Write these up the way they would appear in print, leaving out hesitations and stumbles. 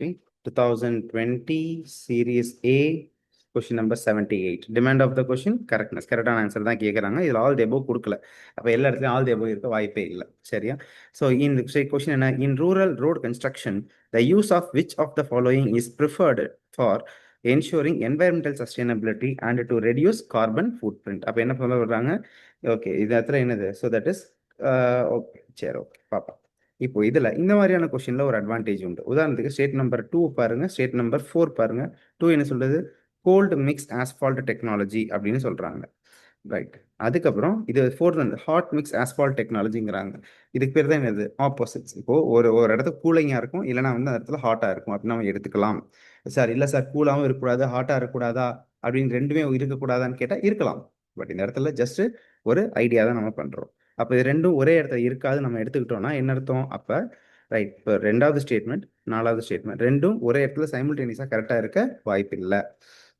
Okay. 2020 series A question number 78. Demand of the question correctness. கரெக்டான answer தான் கேட்குறாங்க. இதில் ஆல் தி above கொடுக்கல. அப்போ எல்லா இடத்துலையும் ஆல் தி above இருக்க வாய்ப்பே இல்லை. சரியா? ஸோ இந்த கொஸ்டின் என்ன? In rural road construction the use of which of the following is preferred for ensuring environmental sustainability and to reduce carbon footprint. அப்போ என்ன சொல்ல வர்றாங்க? ஓகே, இது இடத்துல என்னது? ஸோ தட் இஸ் ஓகே, சரி, ஓகே, பாப்பா. இப்போ இதுல இந்த மாதிரியான கொஸ்டின்ல ஒரு அட்வான்டேஜ் உண்டு. உதாரணத்துக்கு ஸ்டேட் நம்பர் 2 பாருங்க, ஸ்டேட் நம்பர் 4 பாருங்க. 2 என்ன சொல்றது? கோல்டு மிக்ஸ் ஆஸ்பால்ட் டெக்னாலஜி அப்படின்னு சொல்றாங்க. ரைட். அதுக்கப்புறம் இது 4 வந்து ஹாட் மிக்ஸ் ஆஸ்பால்ட் டெக்னாலஜிங்கிறாங்க. இதுக்கு பேர் தான் என்னது? ஆப்போசிட்ஸ். இப்போ ஒரு ஒரு இடத்துல கூலிங்கா இருக்கும், இல்லைன்னா வந்து அந்த இடத்துல ஹாட்டா இருக்கும் அப்படின்னு நம்ம எடுத்துக்கலாம். சார் இல்லை சார், கூலாகவும் இருக்கக்கூடாது ஹாட்டா இருக்கக்கூடாதா அப்படின்னு ரெண்டுமே இருக்கக்கூடாதான்னு கேட்டால் இருக்கலாம். பட் இந்த இடத்துல ஜஸ்ட் ஒரு ஐடியா தான் நம்ம பண்றோம். அப்போ இது ரெண்டும் ஒரே இடத்துல இருக்காது நம்ம எடுத்துக்கிட்டோம்னா என்ன அர்த்தம்? அப்போ ரைட், இப்போ 2வது ஸ்டேட்மெண்ட் 4வது ஸ்டேட்மெண்ட் ரெண்டும் ஒரே இடத்துல சைமில்டேனியஸாக கரெக்டாக இருக்க வாய்ப்பு இல்லை.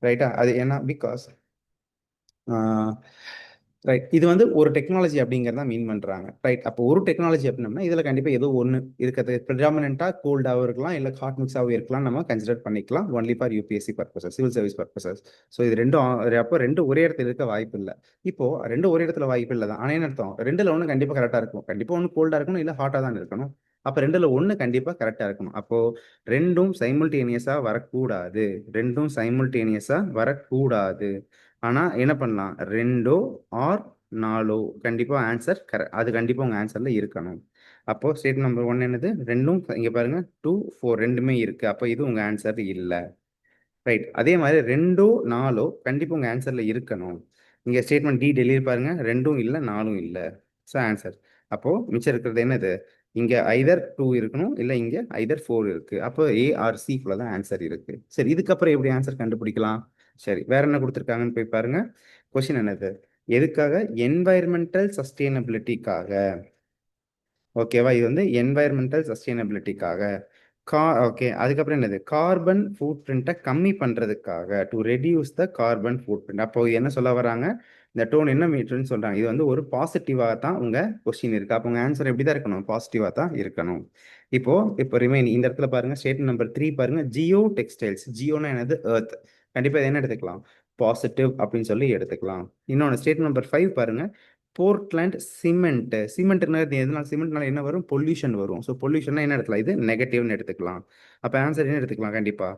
ரைட்டா? அது ஏன்னா பிகாஸ் ரைட், இது வந்து ஒரு டெக்னாலஜி அப்படிங்கிறத மீன் பண்ணுறாங்க. ரைட், அப்போ ஒரு டெக்னாலஜி அப்படின்னம்னா இதில் கண்டிப்பாக ஏதோ ஒன்று இருக்கிறது. ப்ரிடாமினெண்ட்டாக கோல்டாகவும் இருக்கலாம், இல்லை ஹாட் மிக்ஸாகவும் இருக்கலாம். நம்ம கன்சிடர் பண்ணிக்கலாம் only for UPSC purposes, civil service purposes. So இது ரெண்டும் அப்போ ரெண்டும் ஒரே இடத்துல இருக்க வாய்ப்பு இல்லை. இப்போ ரெண்டும் ஒரே இடத்துல வாய்ப்பு இல்லை தான். ஆனால் என்ன அர்த்தம்? ரெண்டுல ஒன்று கண்டிப்பாக கரெக்டாக இருக்கும். கண்டிப்பாக ஒன்று கோல்டாக இருக்கணும், இல்லை ஹாட்டாக தான் இருக்கணும். அப்போ ரெண்டுல ஒன்று கண்டிப்பாக கரெக்டாக இருக்கணும். அப்போ ரெண்டும் சைமில்டேனியஸாக வரக்கூடாது. ரெண்டும் சைமில்டேனியஸாக வரக்கூடாது. ஆனால் என்ன பண்ணலாம்? 2 ஆர் 4 கண்டிப்பாக ஆன்சர் அது கண்டிப்பாக உங்கள் ஆன்சரில் இருக்கணும். அப்போ ஸ்டேட் நம்பர் 1 என்னது? ரெண்டும் இங்கே பாருங்க 2, 4 ரெண்டுமே இருக்குது. அப்போ இது உங்கள் ஆன்சர் இல்லை. ரைட், அதே மாதிரி 2, 4 கண்டிப்பாக உங்கள் ஆன்சரில் இருக்கணும். இங்கே ஸ்டேட்மெண்ட் டி டெலிவரி பாருங்க, 2ம் இல்லை 4ம் இல்லை. So answer. அப்போது மிச்சம் இருக்கிறது என்னது? இங்கே ஐதர் 2 இருக்கணும், இல்லை இங்கே ஐதர் 4 இருக்குது. அப்போ ஏஆர்சிக்குள்ள தான் ஆன்சர் இருக்குது. சரி, இதுக்கப்புறம் எப்படி ஆன்சர் கண்டுபிடிக்கலாம்? சரி, வேற என்ன கொடுத்துருக்காங்கன்னு போய் பாருங்க. கொஸ்டின் என்னது? எதுக்காக? என்வாயர்மெண்டல் சஸ்டைனபிலிட்டிக்காக. ஓகேவா? இது வந்து என்வாயர்மெண்டல் சஸ்டைனபிலிட்டிக்காக. ஓகே, அதுக்கப்புறம் என்னது? கார்பன் ஃபுட் பிரிண்ட்டை கம்மி பண்ணுறதுக்காக, to reduce the carbon food print. அப்போ என்ன சொல்ல வராங்க? இந்த டோன் என்ன மீட்டர்னு சொல்கிறாங்க? இது வந்து ஒரு பாசிட்டிவாக தான் உங்கள் கொஸ்டின் இருக்குது. அப்போ உங்கள் ஆன்சர் எப்படி தான் இருக்கணும்? பாசிட்டிவாக தான் இருக்கணும். இப்போ ரிமைன் இந்த இடத்துல பாருங்கள், ஸ்டேட்மெண்ட் நம்பர் 3 பாருங்கள், ஜியோ டெக்ஸ்டைல்ஸ். ஜியோனா என்னது? எர்த். கண்டிப்பாக இது என்ன எடுத்துக்கலாம்? பாசிட்டிவ் அப்படின்னு சொல்லி எடுத்துக்கலாம். இன்னொன்று ஸ்டேட்மெண்ட் நம்பர் 5 பாருங்கள், போர்ட்லேண்ட் சிமெண்ட். சிமெண்ட்ங்கிறது எதனால? சிமெண்ட்னால என்ன வரும்? பொல்யூஷன் வரும். ஸோ பொல்யூஷன்னா என்ன எடுத்துக்கலாம்? இது நெகட்டிவ்னு எடுத்துக்கலாம். அப்போ ஆன்சர் என்ன எடுத்துக்கலாம்? கண்டிப்பாக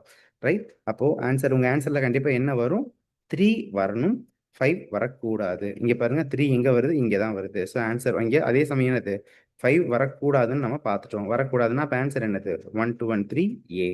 ரைட். அப்போது ஆன்சர் உங்கள் ஆன்சரில் கண்டிப்பாக என்ன வரும்? 3 வரணும், 5 வரக்கூடாது. இங்கே பாருங்க, 3 எங்கே வருது? இங்கே தான் வருது. ஸோ ஆன்சர் இங்கே அதே சமயம் என்னது? 5 வரக்கூடாதுன்னு நம்ம பார்த்துட்டோம். வரக்கூடாதுன்னா அப்போ ஆன்சர் என்னது? 1, 2, 1, 3 ஏ.